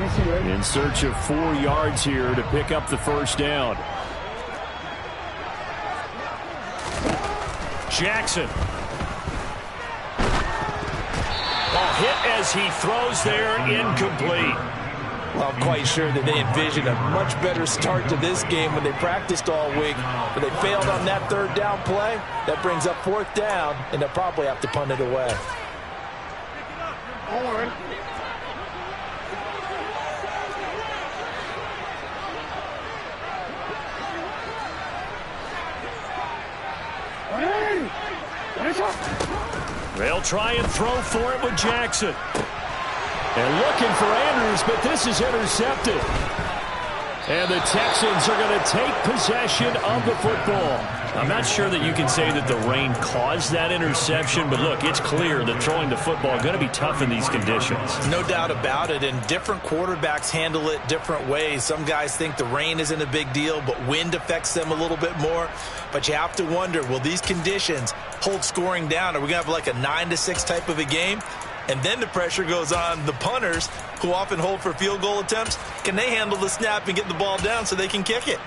In search of 4 yards here to pick up the first down. Jackson. Ball hit as he throws there, incomplete. Well, I'm quite sure that they envisioned a much better start to this game when they practiced all week. But they failed on that 3rd down play. That brings up 4th down, and they'll probably have to punt it away. They'll try and throw for it with Jackson. And looking for Andrews, but this is intercepted. And the Texans are going to take possession of the football. I'm not sure that you can say that the rain caused that interception, but look, it's clear that throwing the football is going to be tough in these conditions. No doubt about it, and different quarterbacks handle it different ways. Some guys think the rain isn't a big deal, but wind affects them a little bit more. But you have to wonder, will these conditions hold scoring down? Are we going to have like a 9-6 type of a game? And then the pressure goes on the punters, who often hold for field goal attempts. Can they handle the snap and get the ball down so they can kick it?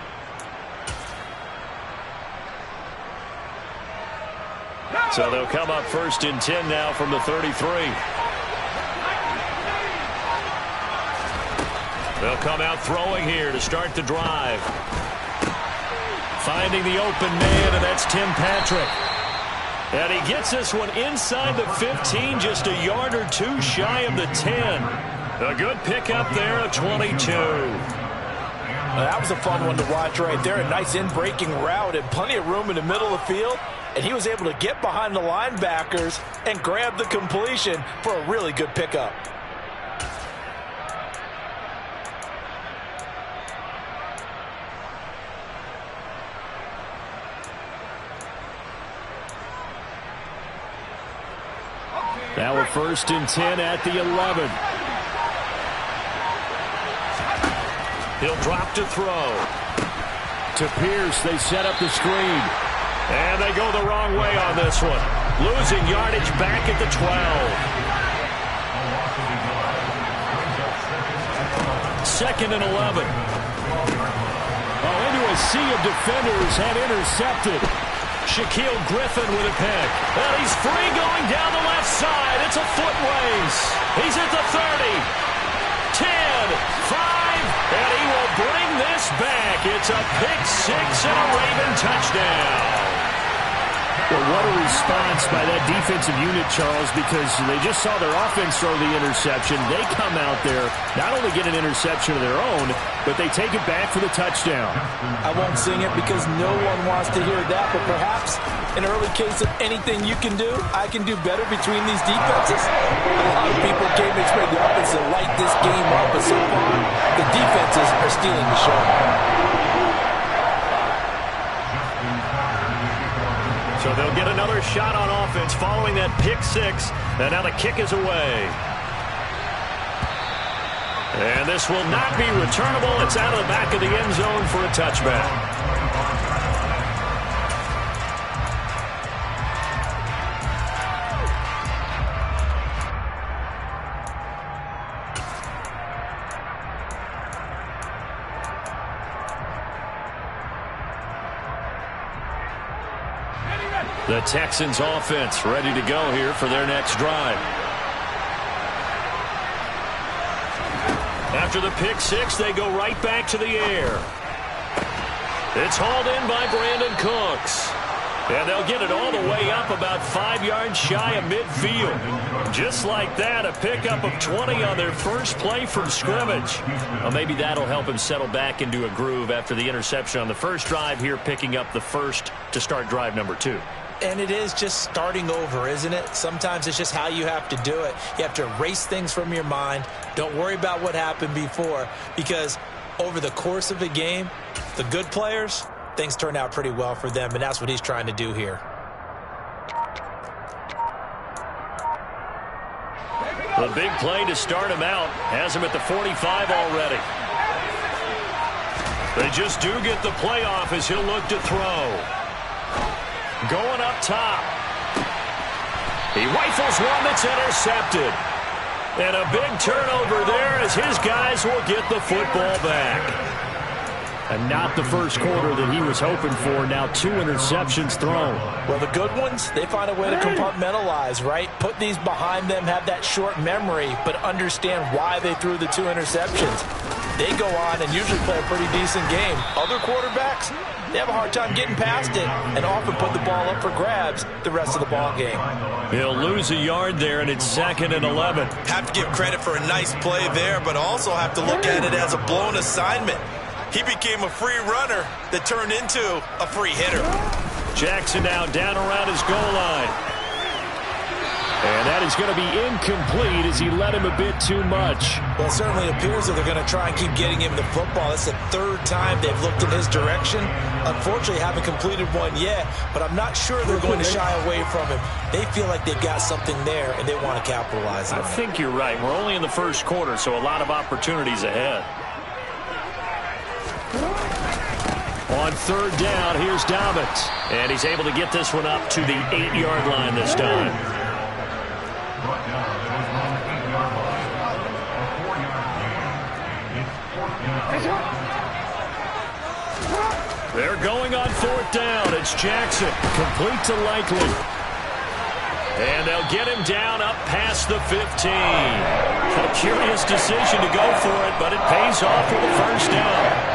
So they'll come up 1st and 10 now from the 33. They'll come out throwing here to start the drive. Finding the open man, and that's Tim Patrick. And he gets this one inside the 15, just a yard or 2 shy of the 10. A good pickup there of 22. That was a fun one to watch right there. A nice in-breaking route and plenty of room in the middle of the field. And he was able to get behind the linebackers and grab the completion for a really good pickup. Now we're 1st and 10 at the 11. He'll drop to throw. To Pierce, they set up the screen. And they go the wrong way on this one. Losing yardage back at the 12. Second and 11. Oh, into a sea of defenders and intercepted. Shaquille Griffin with a pick. Well, he's free going down the left side. It's a foot race. He's at the 30. 10, 5, and he will bring this back. It's a pick 6 and a Raven touchdown. Well, what a response by that defensive unit, Charles, because they just saw their offense throw the interception. They come out there, not only get an interception of their own, but they take it back for the touchdown. I won't sing it because no one wants to hear that, but perhaps an early case of anything you can do, I can do better between these defenses. A lot of people came to expect the offense to light this game up, but so far, the defenses are stealing the show. So they'll get another shot on offense following that pick 6. And now the kick is away. And this will not be returnable. It's out of the back of the end zone for a touchback. The Texans offense ready to go here for their next drive. After the pick 6, they go right back to the air. It's hauled in by Brandon Cooks. And they'll get it all the way up about 5 yards shy of midfield. Just like that, a pickup of 20 on their first play from scrimmage. Well, maybe that'll help him settle back into a groove after the interception on the first drive here, picking up the first to start drive number 2. And it is just starting over, isn't it? Sometimes it's just how you have to do it. You have to erase things from your mind. Don't worry about what happened before, because over the course of a game, the good players, things turn out pretty well for them, and that's what he's trying to do here. The big play to start him out has him at the 45 already. They just do get the play off as he'll look to throw. Going up top. He rifles one that's intercepted. And a big turnover there as his guys will get the football back. And not the first quarter that he was hoping for. Now 2 interceptions thrown. Well, the good ones, they find a way to compartmentalize, right? Put these behind them, have that short memory, but understand why they threw the 2 interceptions. They go on and usually play a pretty decent game. Other quarterbacks, they have a hard time getting past it and often put the ball up for grabs the rest of the ball game. He'll lose a yard there, and it's 2nd and 11. Have to give credit for a nice play there, but also have to look at it as a blown assignment. He became a free runner that turned into a free hitter. Jackson now down around his goal line. And that is going to be incomplete as he led him a bit too much. Well, it certainly appears that they're going to try and keep getting him the football. It's the 3rd time they've looked in his direction. Unfortunately, haven't completed one yet, but I'm not sure they're going to shy away from him. They feel like they've got something there, and they want to capitalize on it. I think you're right. We're only in the first quarter, so a lot of opportunities ahead. On 3rd down, here's Dobbins. And he's able to get this one up to the 8-yard line this time. They're going on 4th down. It's Jackson. Complete to Likely. And they'll get him down up past the 15. A curious decision to go for it, but it pays off with a first down.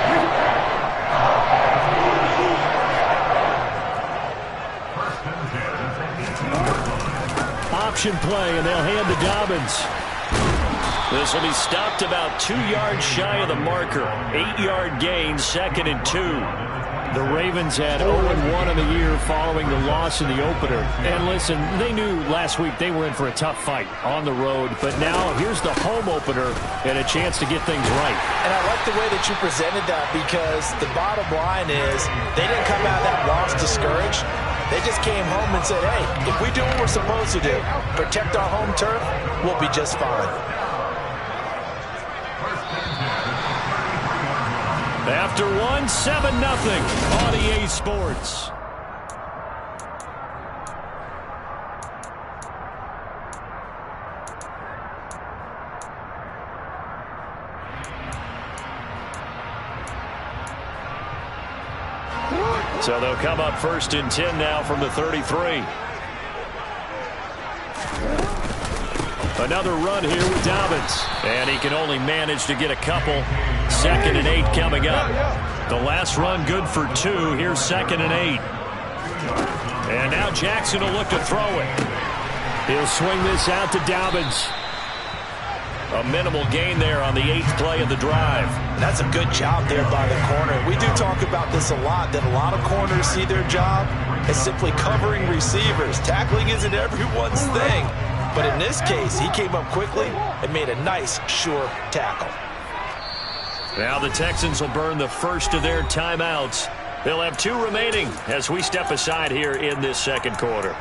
Option play, and they'll hand to Dobbins. This will be stopped about 2 yards shy of the marker. 8-yard gain, 2nd and 2. The Ravens had 0-1 in the year following the loss in the opener. And listen, they knew last week they were in for a tough fight on the road. But now here's the home opener and a chance to get things right. And I like the way that you presented that, because the bottom line is they didn't come out of that loss discouraged. They just came home and said, hey, if we do what we're supposed to do, protect our home turf, we'll be just fine. After 7-0 on EA Sports. So they'll come up 1st and 10 now from the 33. Another run here with Dobbins. And he can only manage to get a couple. 2nd and 8 coming up. The last run good for 2. Here's 2nd and 8. And now Jackson will look to throw it. He'll swing this out to Dobbins. A minimal gain there on the 8th play of the drive. That's a good job there by the corner. We do talk about this a lot, that a lot of corners see their job as simply covering receivers. Tackling isn't everyone's thing. But in this case, he came up quickly and made a nice, sure tackle. Now the Texans will burn the first of their timeouts. They'll have 2 remaining as we step aside here in this 2nd quarter.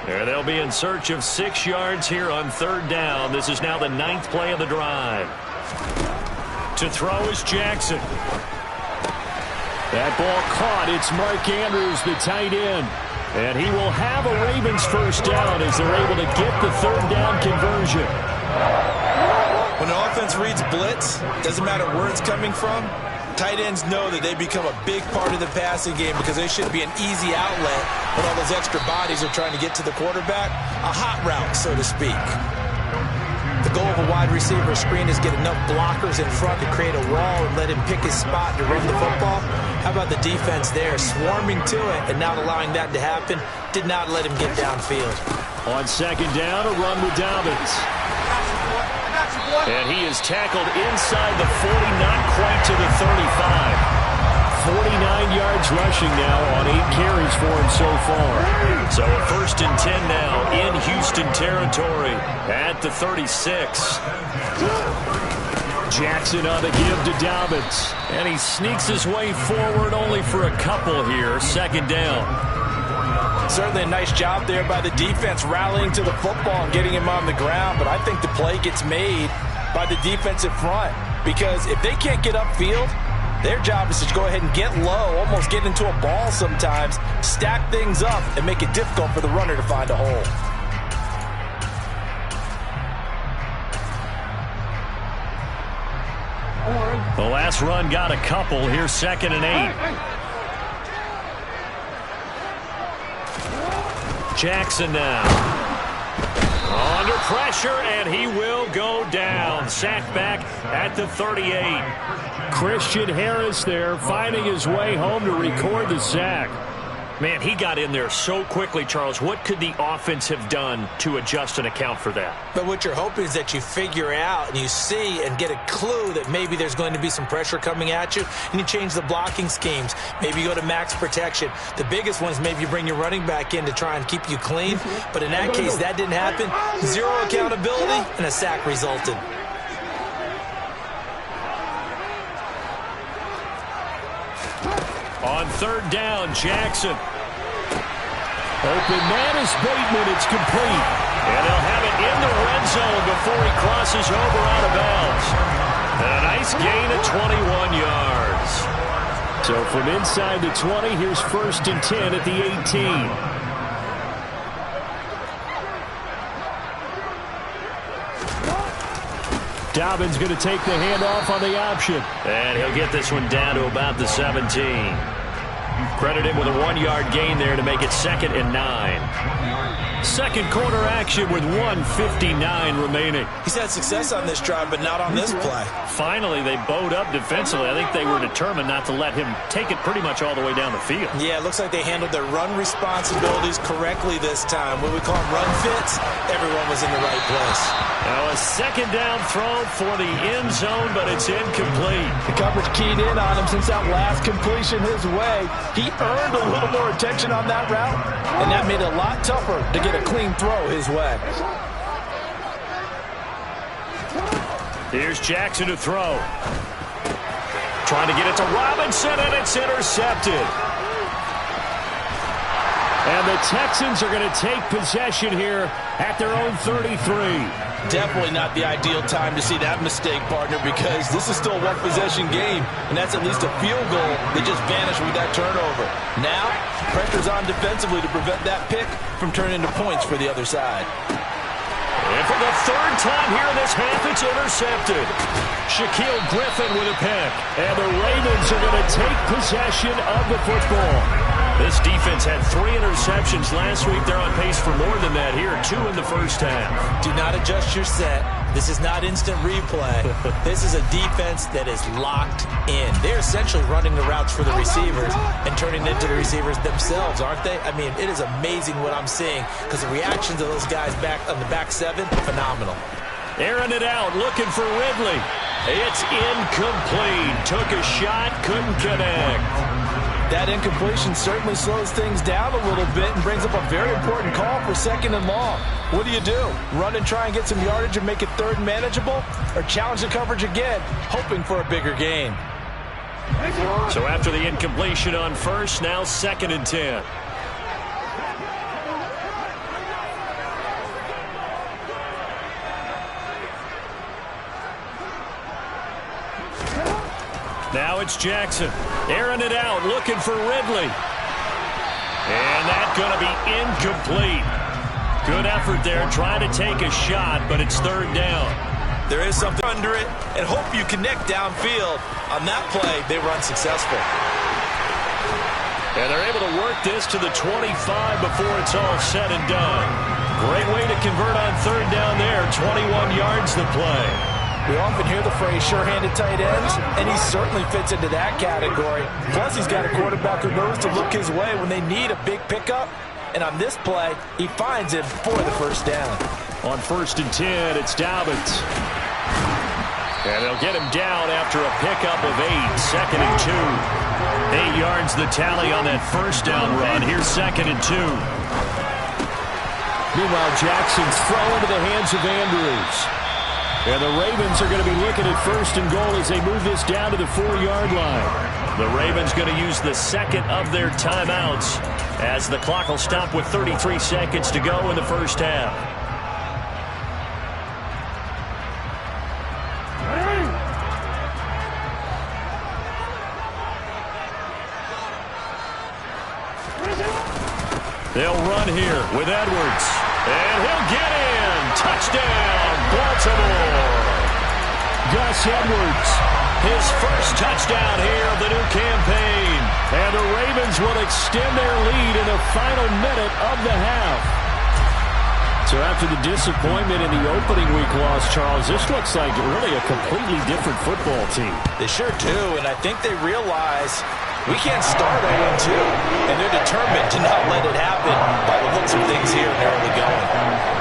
And they'll be in search of 6 yards here on 3rd down. This is now the 9th play of the drive. To throw is Jackson. That ball caught. It's Mark Andrews, the tight end. And he will have a Ravens first down as they're able to get the 3rd down conversion. When the offense reads blitz, doesn't matter where it's coming from, tight ends know that they become a big part of the passing game because they should be an easy outlet when all those extra bodies are trying to get to the quarterback. A hot route, so to speak. The goal of a wide receiver screen is get enough blockers in front to create a wall and let him pick his spot to run the football. How about the defense there, swarming to it and not allowing that to happen? Did not let him get downfield. On 2nd down, a run with Dobbins. And he is tackled inside the 40, not quite to the 35. 49 yards rushing now on 8 carries for him so far. So a 1st and 10 now in Houston territory at the 36. Jackson on the give to Dobbins. And he sneaks his way forward only for a couple here. 2nd down. Certainly a nice job there by the defense rallying to the football and getting him on the ground. But I think the play gets made by the defensive front. Because if they can't get upfield, Their job is to go ahead and get low, almost get into a ball sometimes, stack things up, and make it difficult for the runner to find a hole. The last run got a couple. Here's 2nd and 8. Jackson now. Under pressure, and he will go down. Sacked back at the 38. Christian Harris there, finding his way home to record the sack. Man, he got in there so quickly, Charles. What could the offense have done to adjust and account for that? But what you're hoping is that you figure out and you see and get a clue that maybe there's going to be some pressure coming at you, and you change the blocking schemes. Maybe you go to max protection. The biggest one is maybe you bring your running back in to try and keep you clean. But in that case, that didn't happen. Zero accountability, and a sack resulted. On 3rd down, Jackson. Open man is Bateman. It's complete. And they'll have it in the red zone before he crosses over out of bounds. And a nice gain of 21 yards. So from inside the 20, here's 1st and 10 at the 18. Dobbins going to take the handoff on the option. And he'll get this one down to about the 17. Credit him with a 1-yard gain there to make it 2nd and 9. Second quarter action with 1:59 remaining. He's had success on this drive, but not on this play. Finally, they bowed up defensively. I think they were determined not to let him take it pretty much all the way down the field. Yeah, it looks like they handled their run responsibilities correctly this time. What we call them run fits, everyone was in the right place. Now a 2nd down throw for the end zone, but it's incomplete. The coverage keyed in on him since that last completion his way. He earned a little more attention on that route, and that made it a lot tougher to get a clean throw his way. Here's Jackson to throw. Trying to get it to Robinson, and it's intercepted. And the Texans are going to take possession here at their own 33. Definitely not the ideal time to see that mistake, partner, because this is still a one-possession game, and that's at least a field goal that just vanished with that turnover. Now, pressure's on defensively to prevent that pick from turning into points for the other side. And for the 3rd time here in this half, it's intercepted. Shaquille Griffin with a pick. And the Ravens are going to take possession of the football. This defense had 3 interceptions last week. They're on pace for more than that here. 2 in the first half. Do not adjust your set. This is not instant replay. This is a defense that is locked in. They're essentially running the routes for the receivers and turning it into the receivers themselves, aren't they? I mean, it is amazing what I'm seeing because the reactions of those guys back on the back 7, phenomenal. Airing it out, looking for Ridley. It's incomplete. Took a shot, couldn't connect. That incompletion certainly slows things down a little bit and brings up a very important call for 2nd and long. What do? Run and try and get some yardage and make it 3rd and manageable? Or challenge the coverage again, hoping for a bigger gain? So after the incompletion on 1st, now 2nd and 10. Now it's Jackson, airing it out, looking for Ridley. And that's going to be incomplete. Good effort there, trying to take a shot, but it's 3rd down. There is something under it, and hope you connect downfield. On that play, they were unsuccessful. And they're able to work this to the 25 before it's all said and done. Great way to convert on 3rd down there, 21 yards the play. We often hear the phrase sure-handed tight ends, and he certainly fits into that category. Plus, he's got a quarterback who knows to look his way when they need a big pickup. And on this play, he finds him for the 1st down. On 1st and 10, it's Dobbins. And they'll get him down after a pickup of 8, 2nd and 2. 8 yards the tally on that 1st down run. Here's 2nd and 2. Meanwhile, Jackson's throw into the hands of Andrews. And the Ravens are going to be looking at 1st and goal as they move this down to the 4-yard line. The Ravens going to use the 2nd of their timeouts as the clock will stop with 33 seconds to go in the 1st half. They'll run here with Edwards. And he'll get in. Touchdown, Baltimore. Gus Edwards, his first touchdown here of the new campaign. And the Ravens will extend their lead in the final minute of the half. So after the disappointment in the opening week loss, Charles, this looks like really a completely different football team. They sure do, and I think they realize we can't start 0-2, and they're determined to not let it happen by the looks of things here in early going.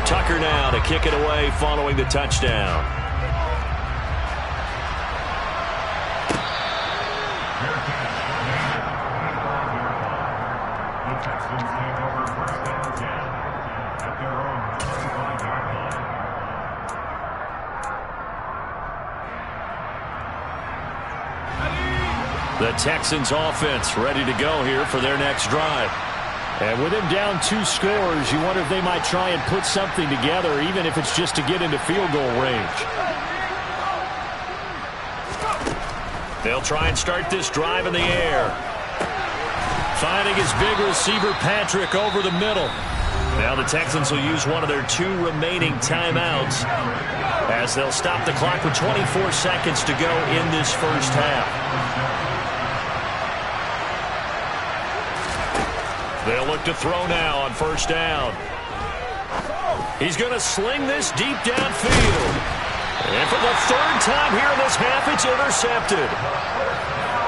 Tucker now to kick it away following the touchdown. The Texans offense ready to go here for their next drive. And with him down 2 scores, you wonder if they might try and put something together, even if it's just to get into field goal range. They'll try and start this drive in the air. Finding his big receiver, Patrick, over the middle. Now the Texans will use one of their 2 remaining timeouts as they'll stop the clock with 24 seconds to go in this first half. They'll look to throw now on first down. He's going to sling this deep downfield. And for the 3rd time here in this half, it's intercepted.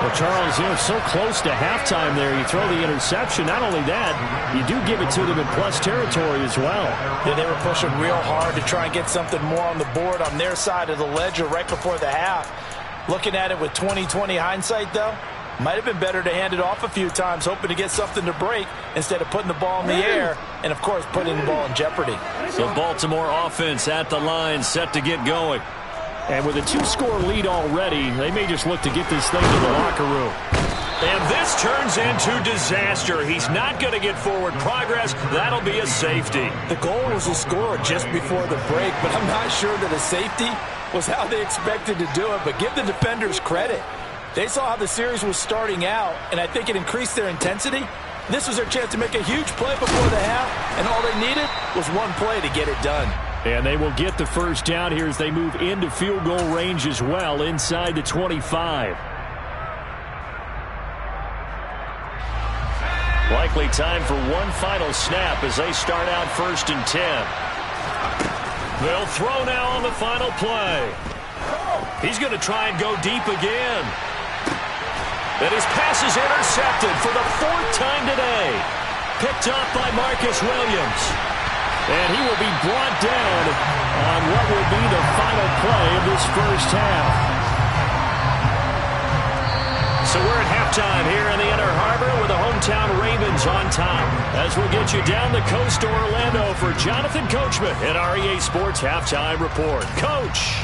Well, Charles, you know, so close to halftime there. You throw the interception. Not only that, you do give it to them in plus territory as well. Yeah, they were pushing real hard to try and get something more on the board on their side of the ledger right before the half. Looking at it with 20/20 hindsight, though, might have been better to hand it off a few times, hoping to get something to break instead of putting the ball in the air and, of course, putting the ball in jeopardy. The Baltimore offense at the line, set to get going. And with a 2-score lead already, they may just look to get this thing to the locker room. And this turns into disaster. He's not going to get forward progress. That'll be a safety. The goal was to score just before the break, but I'm not sure that a safety was how they expected to do it. But give the defenders credit. They saw how the series was starting out, and I think it increased their intensity. This was their chance to make a huge play before the half, and all they needed was one play to get it done. And they will get the first down here as they move into field goal range as well, inside the 25. Likely time for one final snap as they start out 1st and 10. They'll throw now on the final play. He's going to try and go deep again. And his pass is intercepted for the 4th time today. Picked up by Marcus Williams. And he will be brought down on what will be the final play of this first half. So we're at halftime here in the Inner Harbor with the hometown Ravens on top. As we'll get you down the coast to Orlando for Jonathan Coachman at our EA Sports Halftime Report. Coach.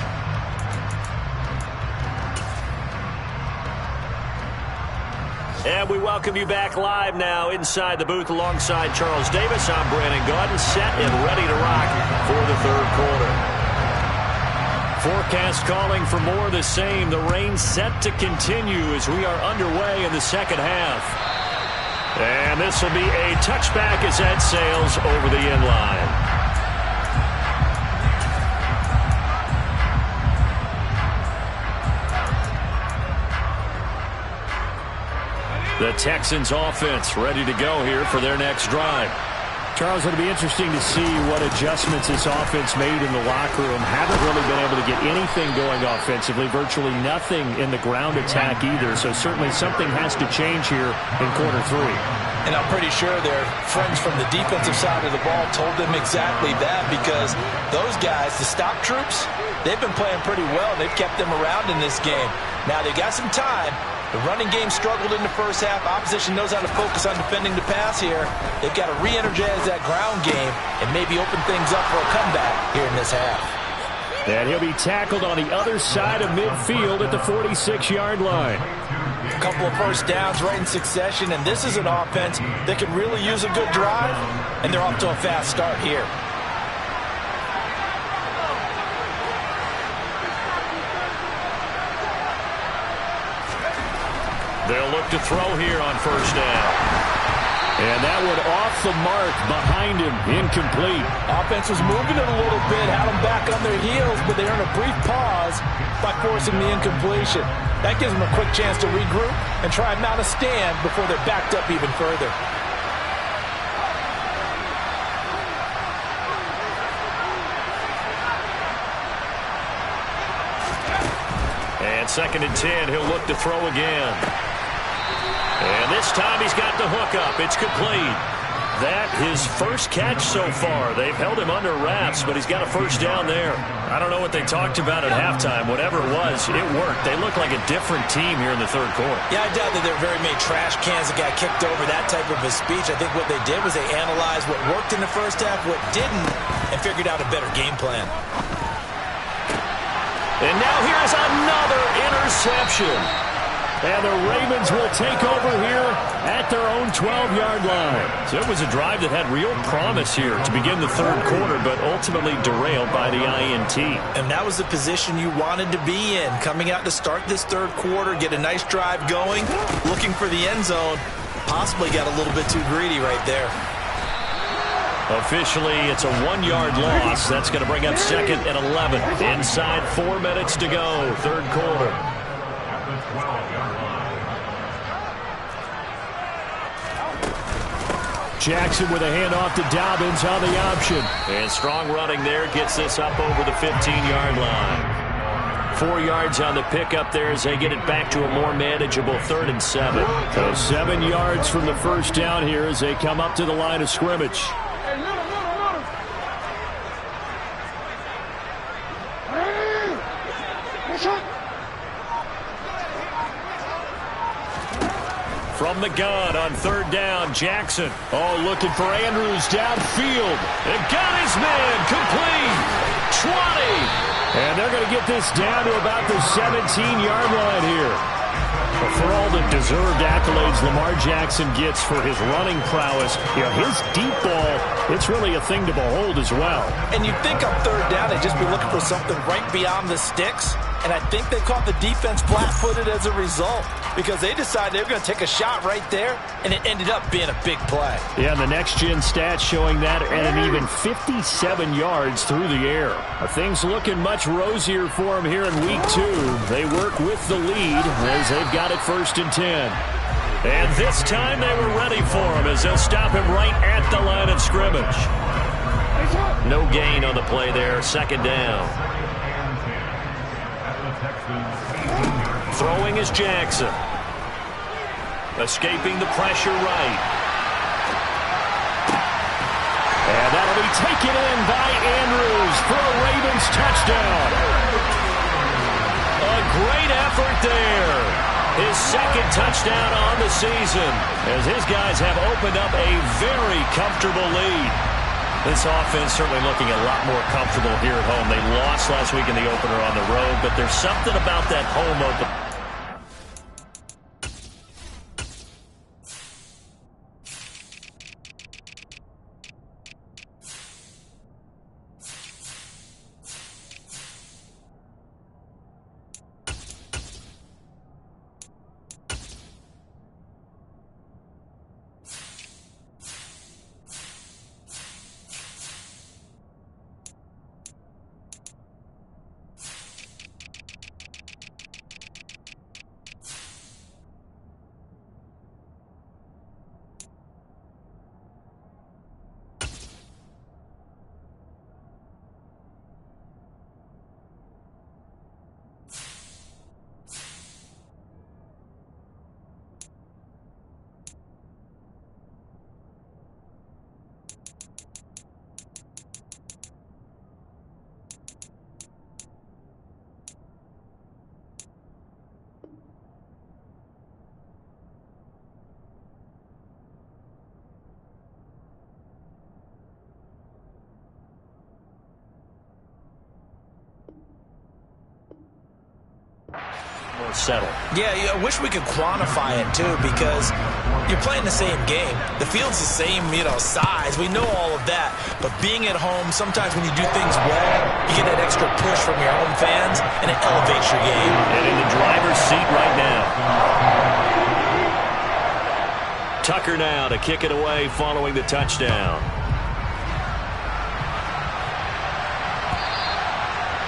And we welcome you back live now inside the booth alongside Charles Davis. I'm Brandon Gaudin, set and ready to rock for the 3rd quarter. Forecast calling for more of the same. The rain set to continue as we are underway in the 2nd half. And this will be a touchback as that sails over the end line. The Texans offense ready to go here for their next drive. Charles, it'll be interesting to see what adjustments this offense made in the locker room. Haven't really been able to get anything going offensively, virtually nothing in the ground attack either. So certainly something has to change here in quarter 3. And I'm pretty sure their friends from the defensive side of the ball told them exactly that, because those guys, the stop troops, they've been playing pretty well. They've kept them around in this game. Now they've got some time. The running game struggled in the first half. Opposition knows how to focus on defending the pass here. They've got to re-energize that ground game and maybe open things up for a comeback here in this half. And he'll be tackled on the other side of midfield at the 46-yard line. A couple of first downs right in succession, and this is an offense that can really use a good drive, and they're off to a fast start here. They'll look to throw here on first down. And that one off the mark behind him, incomplete. Offense was moving it a little bit, had them back on their heels, but they earned a brief pause by forcing the incompletion. That gives them a quick chance to regroup and try and mount a stand before they're backed up even further. And 2nd and 10, he'll look to throw again. And this time he's got the hook up. It's complete. That his first catch so far. They've held him under wraps, but he's got a first down there. I don't know what they talked about at halftime. Whatever it was, it worked. They look like a different team here in the 3rd quarter. Yeah, I doubt that there were very many trash cans that got kicked over that type of a speech. I think what they did was they analyzed what worked in the first half, what didn't, and figured out a better game plan. And now here's another interception. And the Ravens will take over here at their own 12-yard line. So it was a drive that had real promise here to begin the 3rd quarter, but ultimately derailed by the INT. And that was the position you wanted to be in. Coming out to start this 3rd quarter, get a nice drive going, looking for the end zone. Possibly got a little bit too greedy right there. Officially, it's a 1-yard loss. That's going to bring up 2nd and 11. Inside 4 minutes to go, 3rd quarter. Jackson with a handoff to Dobbins on the option. And strong running there gets this up over the 15-yard line. 4 yards on the pickup there as they get it back to a more manageable 3rd and 7. So 7 yards from the first down here as they come up to the line of scrimmage. From the gun on 3rd down, Jackson. Oh, looking for Andrews downfield. They've got his man complete. 20. And they're going to get this down to about the 17-yard line here. But for all the deserved accolades Lamar Jackson gets for his running prowess, his deep ball, it's really a thing to behold as well. And you'd think on 3rd down they'd just be looking for something right beyond the sticks. And I think they caught the defense flat-footed as a result because they decided they were going to take a shot right there, and it ended up being a big play. Yeah, and the next-gen stats showing that at an even 57 yards through the air. Things looking much rosier for them here in Week 2. They work with the lead as they've got it 1st and 10. And this time they were ready for him as they'll stop him right at the line of scrimmage. No gain on the play there, 2nd down. Throwing is Jackson. Escaping the pressure right. And that'll be taken in by Andrews for a Ravens touchdown. A great effort there. His 2nd touchdown on the season as his guys have opened up a very comfortable lead. This offense certainly looking a lot more comfortable here at home. They lost last week in the opener on the road, but there's something about that home opener. Settle. Yeah, I wish we could quantify it, too, because you're playing the same game. The field's the same, size. We know all of that. But being at home, sometimes when you do things well, you get that extra push from your home fans, and it elevates your game. And in the driver's seat right now. Tucker now to kick it away following the touchdown.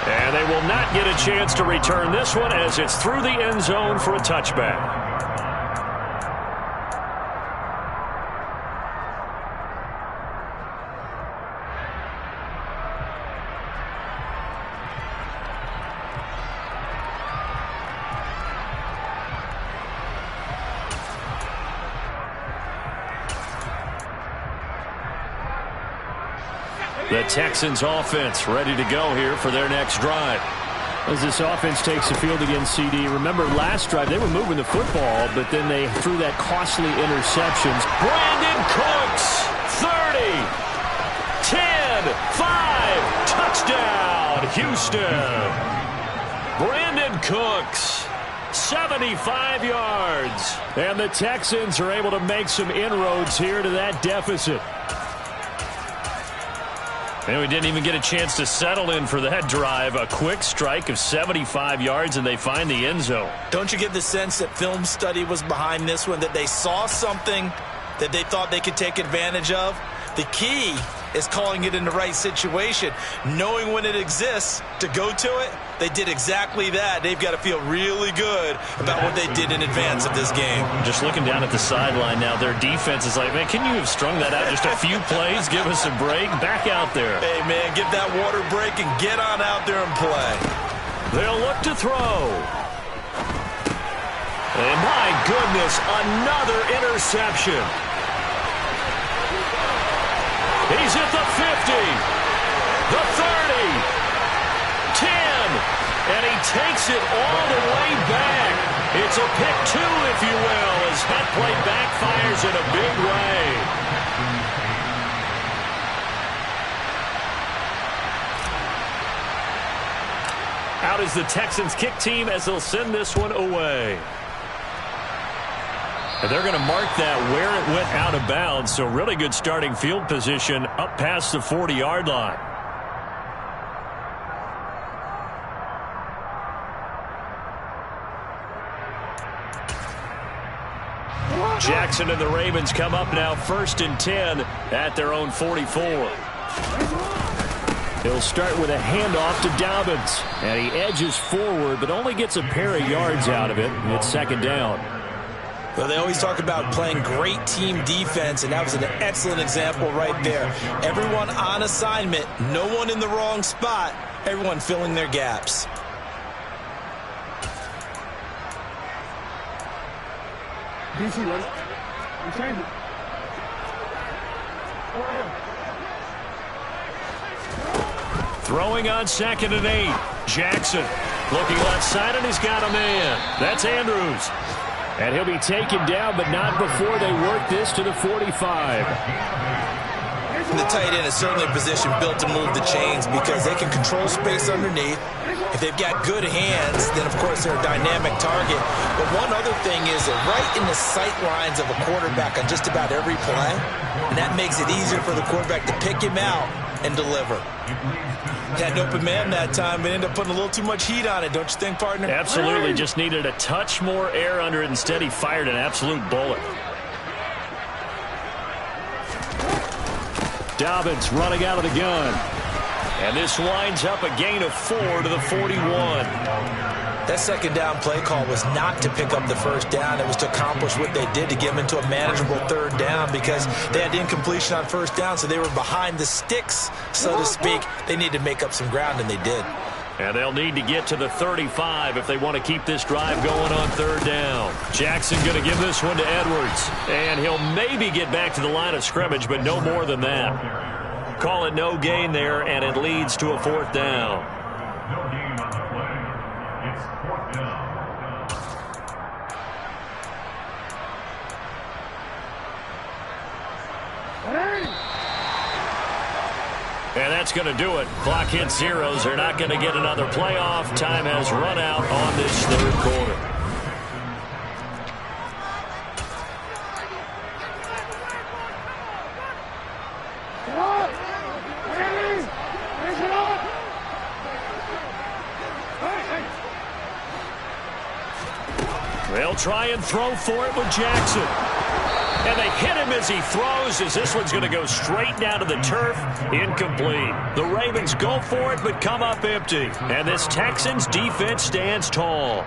And they will not get a chance to return this one as it's through the end zone for a touchback. The Texans offense ready to go here for their next drive. As this offense takes the field against CD, remember last drive they were moving the football, but then they threw that costly interceptions. Brandon Cooks, 30, 10, 5, touchdown, Houston. Brandon Cooks, 75 yards. And the Texans are able to make some inroads here to that deficit. And we didn't even get a chance to settle in for that drive. A quick strike of 75 yards, and they find the end zone. Don't you get the sense that film study was behind this one, that they saw something that they thought they could take advantage of? The key is calling it in the right situation, knowing when it exists to go to it. They did exactly that. They've got to feel really good about what they did in advance of this game. Just looking down at the sideline now, their defense is like, man, can you have strung that out just a few plays? Give us a break. Back out there. Hey, man, give that water break and get on out there and play. They'll look to throw. And my goodness, another interception. He's at the 50, the 30, 10, and he takes it all the way back. It's a pick two, if you will, as that play backfires in a big way. Out is the Texans kick team as they'll send this one away. And they're going to mark that where it went out of bounds. So really good starting field position up past the 40-yard line. Jackson and the Ravens come up now 1st and 10 at their own 44. He'll start with a handoff to Dobbins. And he edges forward but only gets a pair of yards out of it. It's 2nd down. Well, they always talk about playing great team defense, and that was an excellent example right there. Everyone on assignment, no one in the wrong spot, everyone filling their gaps. Throwing on 2nd and 8. Jackson looking left side, and he's got a man. That's Andrews. And he'll be taken down, but not before they work this to the 45. And the tight end is certainly a position built to move the chains because they can control space underneath. If they've got good hands, then, of course, they're a dynamic target. But one other thing is they're right in the sight lines of a quarterback on just about every play. And that makes it easier for the quarterback to pick him out and deliver. Had an open man that time, but ended up putting a little too much heat on it, don't you think, partner? Absolutely. Just needed a touch more air under it. Instead, he fired an absolute bullet. Dobbins running out of the gun. And this winds up a gain of 4 to the 41. That 2nd down play call was not to pick up the 1st down. It was to accomplish what they did to get them into a manageable 3rd down because they had incompletion on 1st down, so they were behind the sticks, so to speak. They needed to make up some ground, and they did. And they'll need to get to the 35 if they want to keep this drive going on 3rd down. Jackson going to give this one to Edwards. And he'll maybe get back to the line of scrimmage, but no more than that. Call it no gain there, and it leads to a 4th down. And that's going to do it. Clock hits zeros. They're not going to get another playoff. Time has run out on this 3rd quarter. They'll try and throw for it with Jackson. And they hit him as he throws, as this one's going to go straight down to the turf. Incomplete. The Ravens go for it, but come up empty. And this Texans defense stands tall.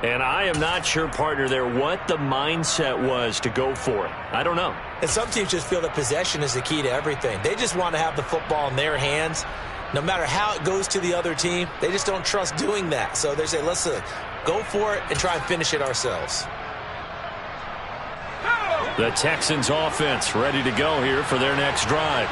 And I am not sure, partner, there what the mindset was to go for it. I don't know. And some teams just feel that possession is the key to everything. They just want to have the football in their hands. No matter how it goes to the other team, they just don't trust doing that. So they say, let's go for it and try and finish it ourselves. The Texans offense ready to go here for their next drive.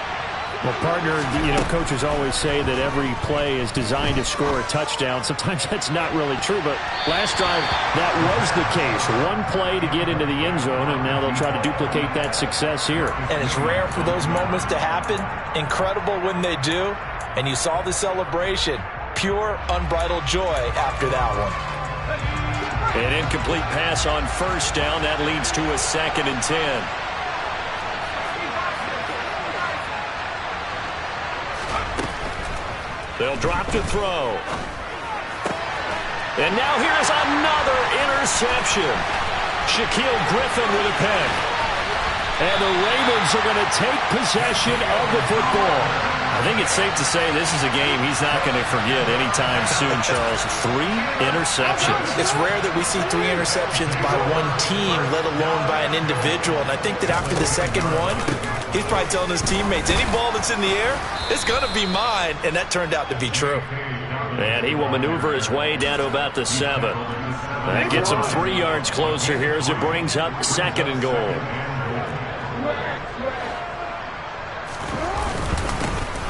Well, partner, coaches always say that every play is designed to score a touchdown. Sometimes that's not really true, but last drive, that was the case. One play to get into the end zone, and now they'll try to duplicate that success here. And it's rare for those moments to happen. Incredible when they do. And you saw the celebration. Pure, unbridled joy after that one. An incomplete pass on first down. That leads to a 2nd and 10. They'll drop to throw. And now here's another interception. Shaquille Griffin with a pick. And the Ravens are going to take possession of the football. I think it's safe to say this is a game he's not going to forget anytime soon, Charles. 3 interceptions. It's rare that we see 3 interceptions by one team, let alone by an individual. And I think that after the second one, he's probably telling his teammates, any ball that's in the air, it's going to be mine. And that turned out to be true. And he will maneuver his way down to about the 7. That gets him 3 yards closer here as it brings up 2nd and goal.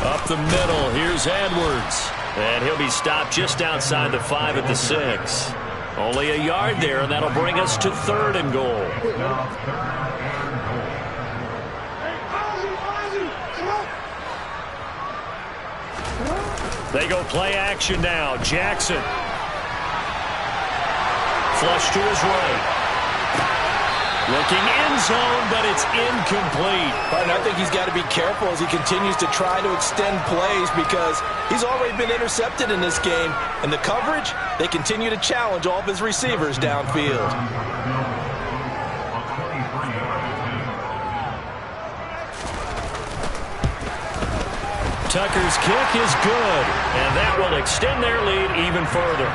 Up the middle, here's Edwards. And he'll be stopped just outside the 5 at the 6. Only a yard there, and that'll bring us to 3rd and goal. They go play action now. Jackson. Flush to his right. Looking end zone, but it's incomplete. And I think he's got to be careful as he continues to try to extend plays because he's already been intercepted in this game. And the coverage, they continue to challenge all of his receivers downfield. Tucker's kick is good, and that will extend their lead even further.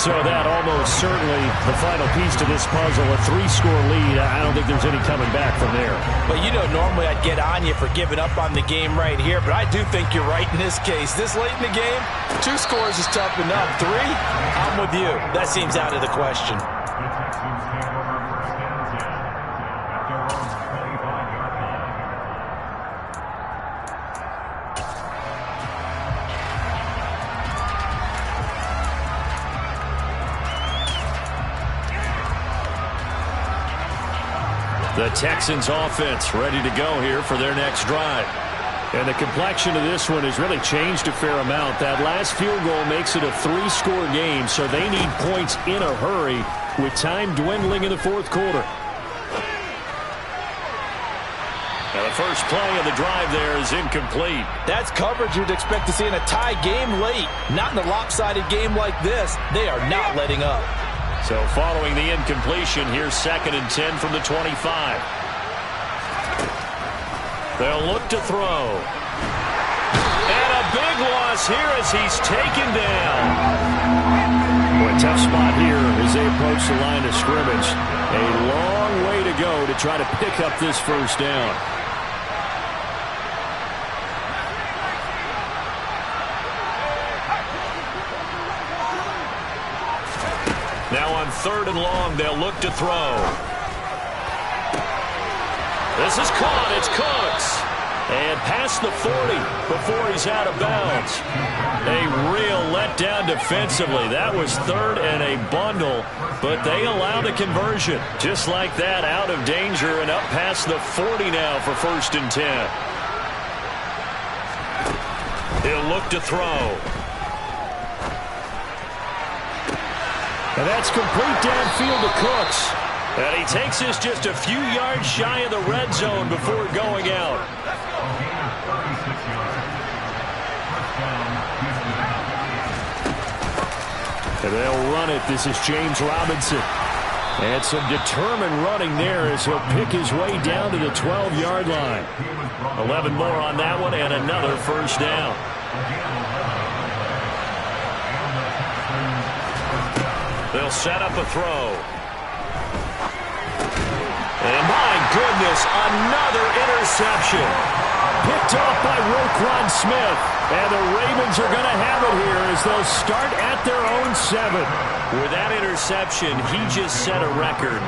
So that almost certainly the final piece to this puzzle, a 3-score lead. I don't think there's any coming back from there. But normally I'd get on you for giving up on the game right here, but I do think you're right in this case. This late in the game, 2 scores is tough enough. 3, I'm with you. That seems out of the question. The Texans offense ready to go here for their next drive. And the complexion of this one has really changed a fair amount. That last field goal makes it a 3-score game, so they need points in a hurry with time dwindling in the 4th quarter. Now the first play of the drive there is incomplete. That's coverage you'd expect to see in a tie game late. Not in a lopsided game like this. They are not letting up. So following the incompletion, here's 2nd and 10 from the 25. They'll look to throw. And a big loss here as he's taken down. Boy, tough spot here as they approach the line of scrimmage. A long way to go to try to pick up this first down. Now on 3rd and long, they'll look to throw. This is caught. It's Cooks. And past the 40 before he's out of bounds. A real letdown defensively. That was 3rd and a bundle, but they allow the conversion. Just like that, out of danger and up past the 40 now for 1st and 10. He'll look to throw. And that's complete downfield to Cooks. And he takes us just a few yards shy of the red zone before going out. And they'll run it. This is James Robinson. And some determined running there as he'll pick his way down to the 12-yard line. 11 more on that one and another first down. They'll set up a throw. And my goodness, another interception. Picked off by Roquan Smith. And the Ravens are going to have it here as they'll start at their own 7. With that interception, he just set a record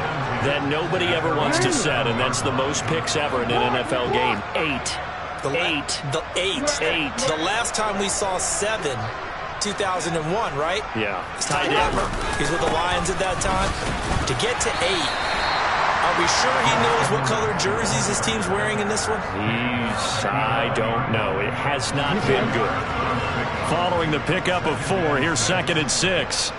that nobody ever wants to set, and that's the most picks ever in an NFL game. 8. The last time we saw 7, 2001, right? Yeah. Ty Detmer. He's with the Lions at that time. To get to 8, are we sure he knows what color jerseys his team's wearing in this one? I don't know. It has not been good. Following the pickup of 4, here's 2nd and 6.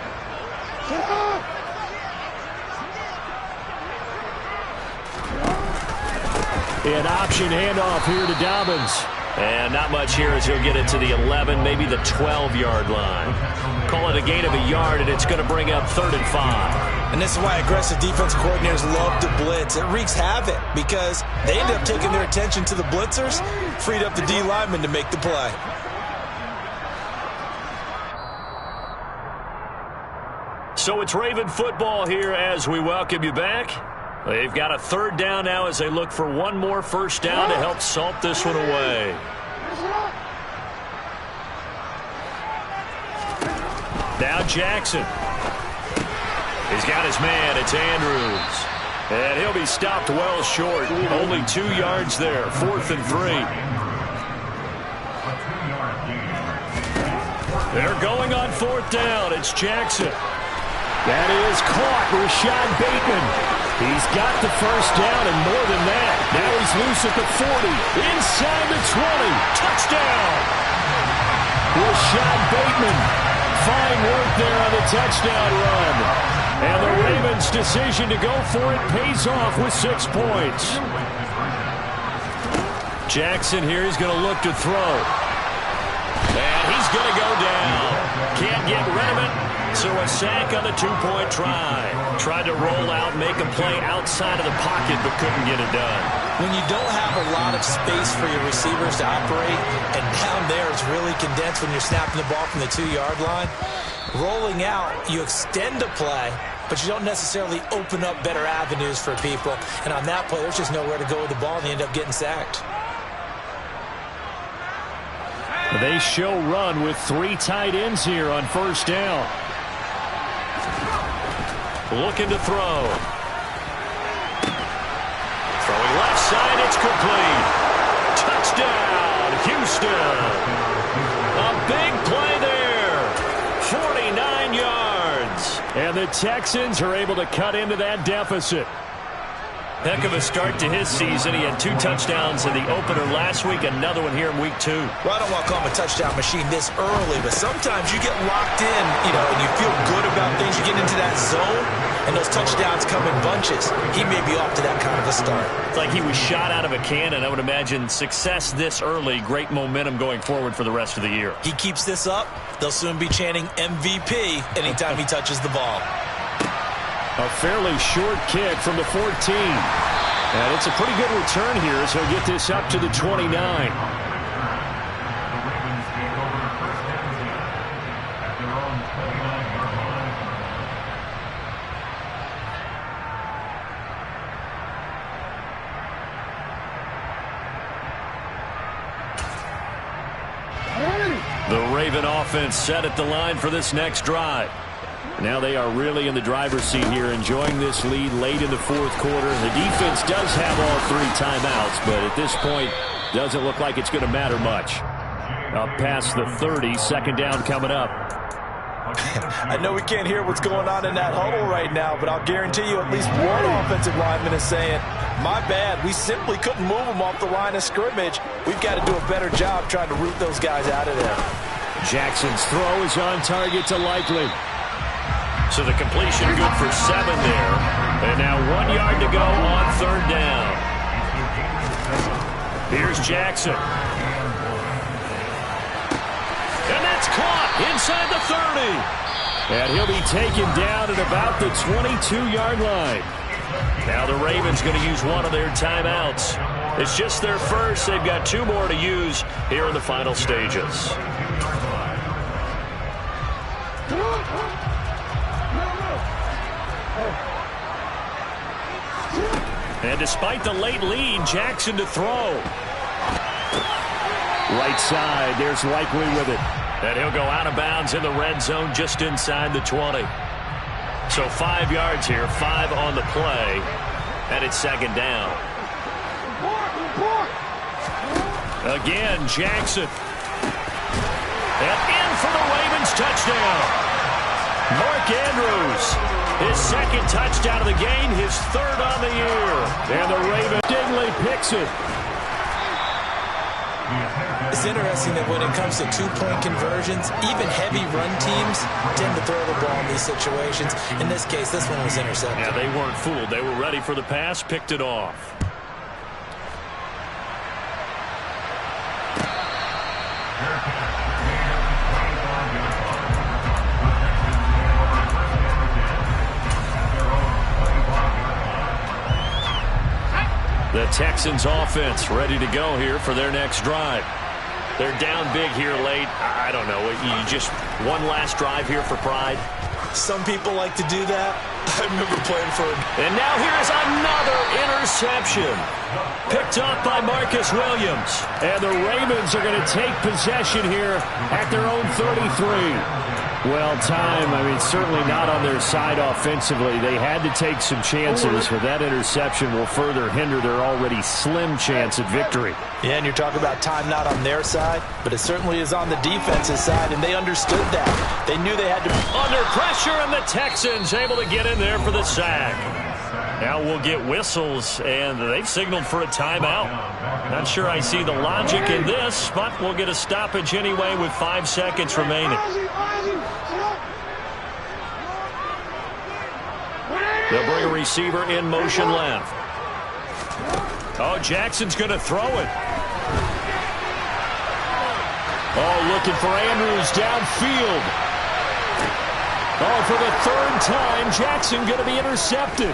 An option handoff here to Dobbins. And not much here as he'll get it to the 11, maybe the 12-yard line. Call it a gain of a yard, and it's going to bring up 3rd and 5. And this is why aggressive defensive coordinators love to blitz. It wreaks havoc because they end up taking their attention to the blitzers, freed up the D lineman to make the play. So it's Raven football here as we welcome you back. They've got a 3rd down now as they look for one more first down to help salt this one away. Now Jackson. He's got his man. It's Andrews. And he'll be stopped well short. Only 2 yards there. 4th and 3. They're going on 4th down. It's Jackson. That is caught. Rashad Bateman. He's got the first down and more than that. Now he's loose at the 40. Inside the 20. Touchdown. Rashad Bateman. Fine work there on the touchdown run. And the Ravens' decision to go for it pays off with 6 points. Jackson here is going to look to throw. And he's going to go down. Can't get rid of it. So a sack on the 2-point try. Tried to roll out, make a play outside of the pocket, but couldn't get it done. When you don't have a lot of space for your receivers to operate, and down there it's really condensed when you're snapping the ball from the 2-yard line, rolling out, you extend a play, but you don't necessarily open up better avenues for people. And on that play, there's just nowhere to go with the ball, and they end up getting sacked. They show run with 3 tight ends here on first down. Looking to throw. Throwing left side, it's complete. Touchdown, Houston. A big play there. 49 yards. And the Texans are able to cut into that deficit. Heck of a start to his season. He had 2 touchdowns in the opener last week, another one here in week 2. Well, I don't want to call him a touchdown machine this early, but sometimes you get locked in, and you feel good about things. You get into that zone, and those touchdowns come in bunches. He may be off to that kind of a start. It's like he was shot out of a cannon. I would imagine success this early, great momentum going forward for the rest of the year. He keeps this up, they'll soon be chanting MVP anytime he touches the ball. A fairly short kick from the 14. And it's a pretty good return here as he'll get this up to the 29. The Raven offense set at the line for this next drive. Now they are really in the driver's seat here, enjoying this lead late in the 4th quarter. The defense does have all 3 timeouts, but at this point, doesn't look like it's going to matter much. Up past the 30, 2nd down coming up. I know we can't hear what's going on in that huddle right now, but I'll guarantee you at least one offensive lineman is saying, my bad, we simply couldn't move them off the line of scrimmage. We've got to do a better job trying to root those guys out of there. Jackson's throw is on target to Likely. So the completion good for 7 there. And now 1 yard to go on 3rd down. Here's Jackson. And that's caught inside the 30. And he'll be taken down at about the 22-yard line. Now the Ravens going to use one of their timeouts. It's just their first. They've got 2 more to use here in the final stages. And despite the late lead, Jackson to throw. Right side, there's Likely with it. And he'll go out of bounds in the red zone just inside the 20. So 5 yards here, 5 on the play, and it's second down. Again, Jackson. And in for the Ravens touchdown. Mark Andrews, his second touchdown of the game, his 3rd on the year. And the Ravens, Dingley picks it. It's interesting that when it comes to 2-point conversions, even heavy run teams tend to throw the ball in these situations. In this case, this one was intercepted. Yeah, they weren't fooled. They were ready for the pass, picked it off. The Texans offense ready to go here for their next drive. They're down big here late. I don't know. You just one last drive here for pride. Some people like to do that. I remember playing for him. And now here's another interception. Picked up by Marcus Williams. And the Ravens are going to take possession here at their own 33. Well, certainly not on their side offensively. They had to take some chances, but that interception will further hinder their already slim chance at victory. Yeah, and you're talking about time not on their side, but it certainly is on the defensive side, and they understood that. They knew they had to... Under pressure, and the Texans able to get in there for the sack. Now we'll get whistles, and they've signaled for a timeout. Not sure I see the logic in this, but we'll get a stoppage anyway with 5 seconds remaining. They'll bring a receiver in motion left. Oh, Jackson's going to throw it. Oh, looking for Andrews downfield. Oh, for the 3rd time, Jackson going to be intercepted.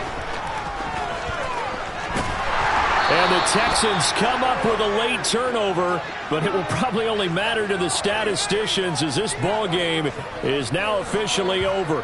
And the Texans come up with a late turnover, but it will probably only matter to the statisticians as this ball game is now officially over.